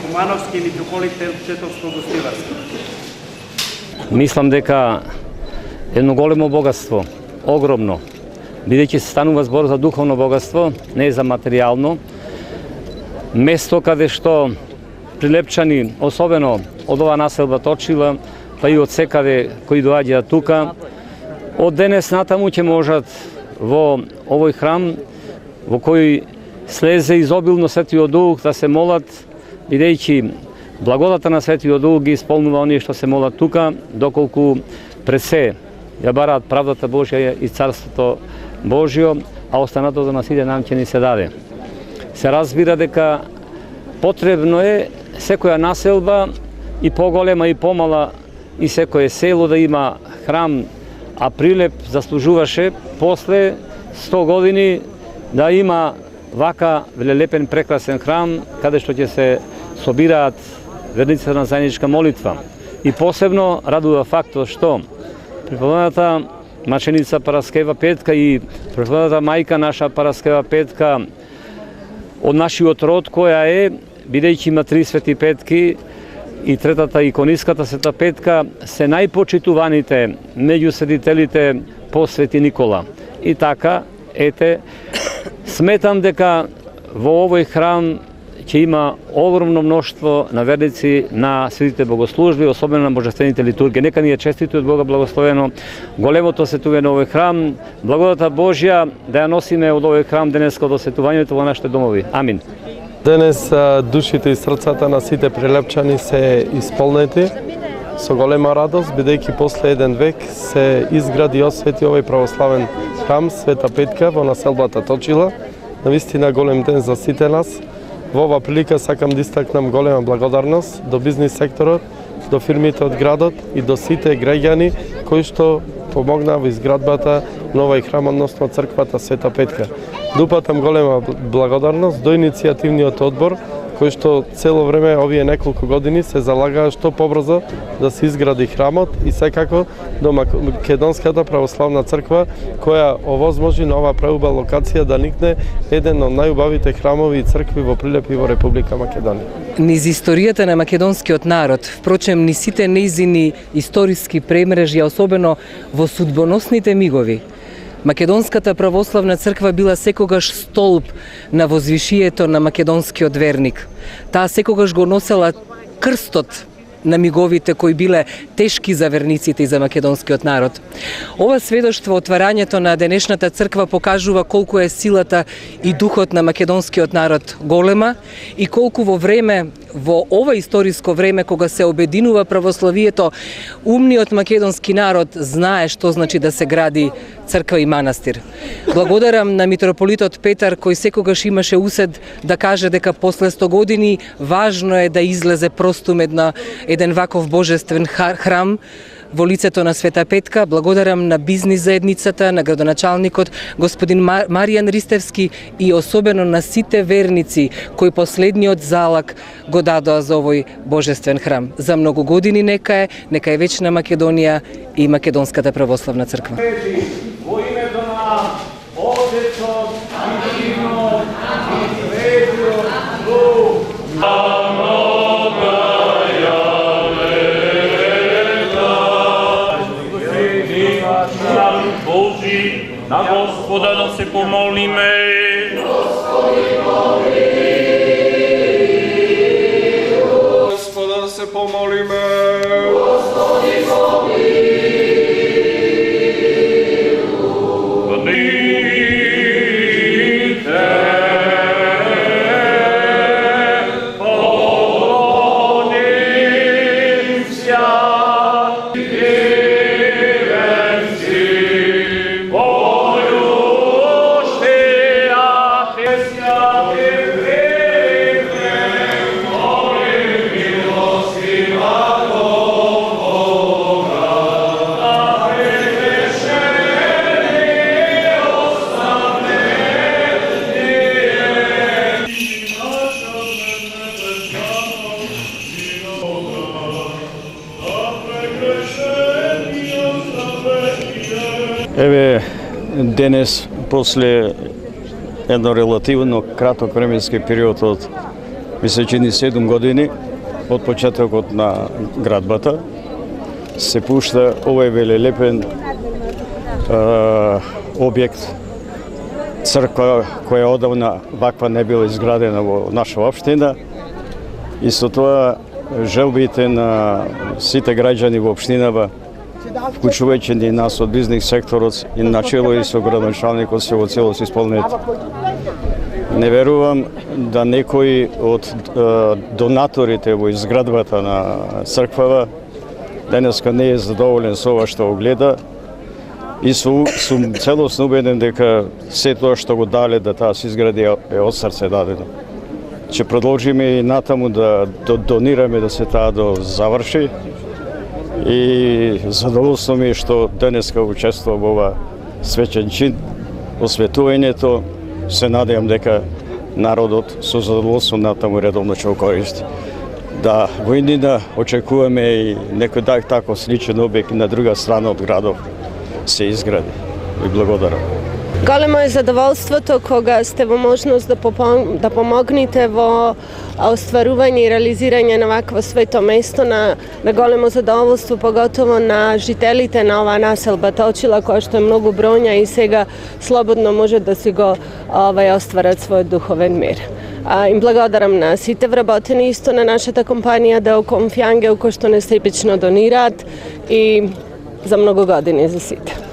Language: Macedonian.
Кумановски митрополит Четовско гостиларство. Мислам дека едно големо богатство, огромно, бидејќи станува збор за духовно богатство, не за материјално, место каде што прилепчани, особено од ова населба Точила, па и од секаде кои доаѓаат тука, од денес натаму ќе можат во овој храм, во кој слезе изобилно Светиот Дух, да се молат, бидејќи благодата на Светиот Дух ги исполнува оние што се молат тука, доколку пред се ја бараат правдата Божја и Царството Божјо, а останатото на сите нам ќе ни се даде. Се разбира дека потребно е секоја населба, и поголема и помала, и секое село да има храм, а Прилеп заслужуваше после 100 години да има вака велелепен прекрасен храм, каде што ќе се собираат верниците на заедничка молитва. И посебно радува фактот што преподобната маченица Параскева Петка и преподобната мајка наша Параскева Петка од нашиот род, која е, бидејќи има 3 свети петки, и третата икониската Света Петка, се најпочитуваните меѓу светителите по Свети Никола. И така, ете, сметам дека во овој храм ќе има огромно мноштво на верници на светите богослужби, особено на божествените литургии. Нека ни е честито од Бога благословено големото светување на овој храм, благодата Божја да ја носиме од овој храм денеска до светувањето во нашите домови. Амин. Денес душите и срцата на сите прилепчани се исполнети со голема радост, бидејќи после 1 век се изгради и освети овој православен храм Света Петка во населбата Точила. Навистина голем ден за сите нас. Во оваа прилика сакам да истакнам голема благодарност до бизнис секторот, до фирмите од градот и до сите граѓани кои што помогнаа во изградбата на овој храм, односно црквата Света Петка. Дупатам голема благодарност до иницијативниот одбор, кој што цело време овие неколку години се залагаа што побрзо да се изгради храмот и секако до Македонската православна црква, која овозможи на оваа преуба локација да никне еден од најубавите храмови и цркви во Прилеп и во Република Македонија. Низ историјата на македонскиот народ, впрочем, ни сите нејзини историски премрежја, особено во судбоносните мигови, Македонската православна црква била секогаш столб на возвишието на македонскиот верник. Таа секогаш го носела крстот на миговите кои биле тешки за верниците и за македонскиот народ. Ова сведоштво, отварањето на денешната црква, покажува колку е силата и духот на македонскиот народ голема и колку во ова историско време, кога се обединува православието, умниот македонски народ знае што значи да се гради црква и манастир. Благодарам на митрополитот Петар, кој секогаш имаше усет да каже дека после 100 години важно е да излезе простум еден ваков божествен храм во лицето на Света Петка. Благодарам на бизнис заедницата, на градоначалникот господин Маријан Ристевски и особено на сите верници кои последниот залак го дадоа за овој божествен храм. За многу години нека е вечна Македонија и Македонската православна црква. Во името на Отецот и Синот и Светиот Дух. На Господа да се помолиме. Господи, Господа да се помолиме. Господи, Господи, Еве, денес, после едно релативно краток временски период од, ми се чини 7 години, од почетокот на градбата, се пушта овој велелепен објект, црква која одавна ваква не била изградена во наша општина, и со тоа желбите на сите граѓани во општинава, вклучувајќи и нас од бизнес секторот и начело и со градоначалникот се во целост исполнети. Не верувам да некој од донаторите во изградбата на црквава денеска не е задоволен со ова што го гледа и сум целосно убеден дека се тоа што го дале да таа се изгради е од срце дадено. Ќе продолжиме и натаму да донираме да се таа да заврши и задоволство ми е што денеска учествувам во ова свечен чин, осветувањето. Се надевам дека народот со задоволство натаму редовно ќе го користи. Да, во иднина очекуваме и некој тако сличен објект на друга страна од градов се изгради. Ви благодарам. Големо е задоволството кога сте во можност да помогнете во остварување и реализирање на вакво свето место, на големо задоволство, поготово на жителите на оваа населба Точила, која што е многу бројна и сега слободно може да си го остварат својот духовен мир. Им благодарам на сите вработени исто на нашата компанија Деоком Фјангел, кои што нестрипично донираат и за многу години за сите.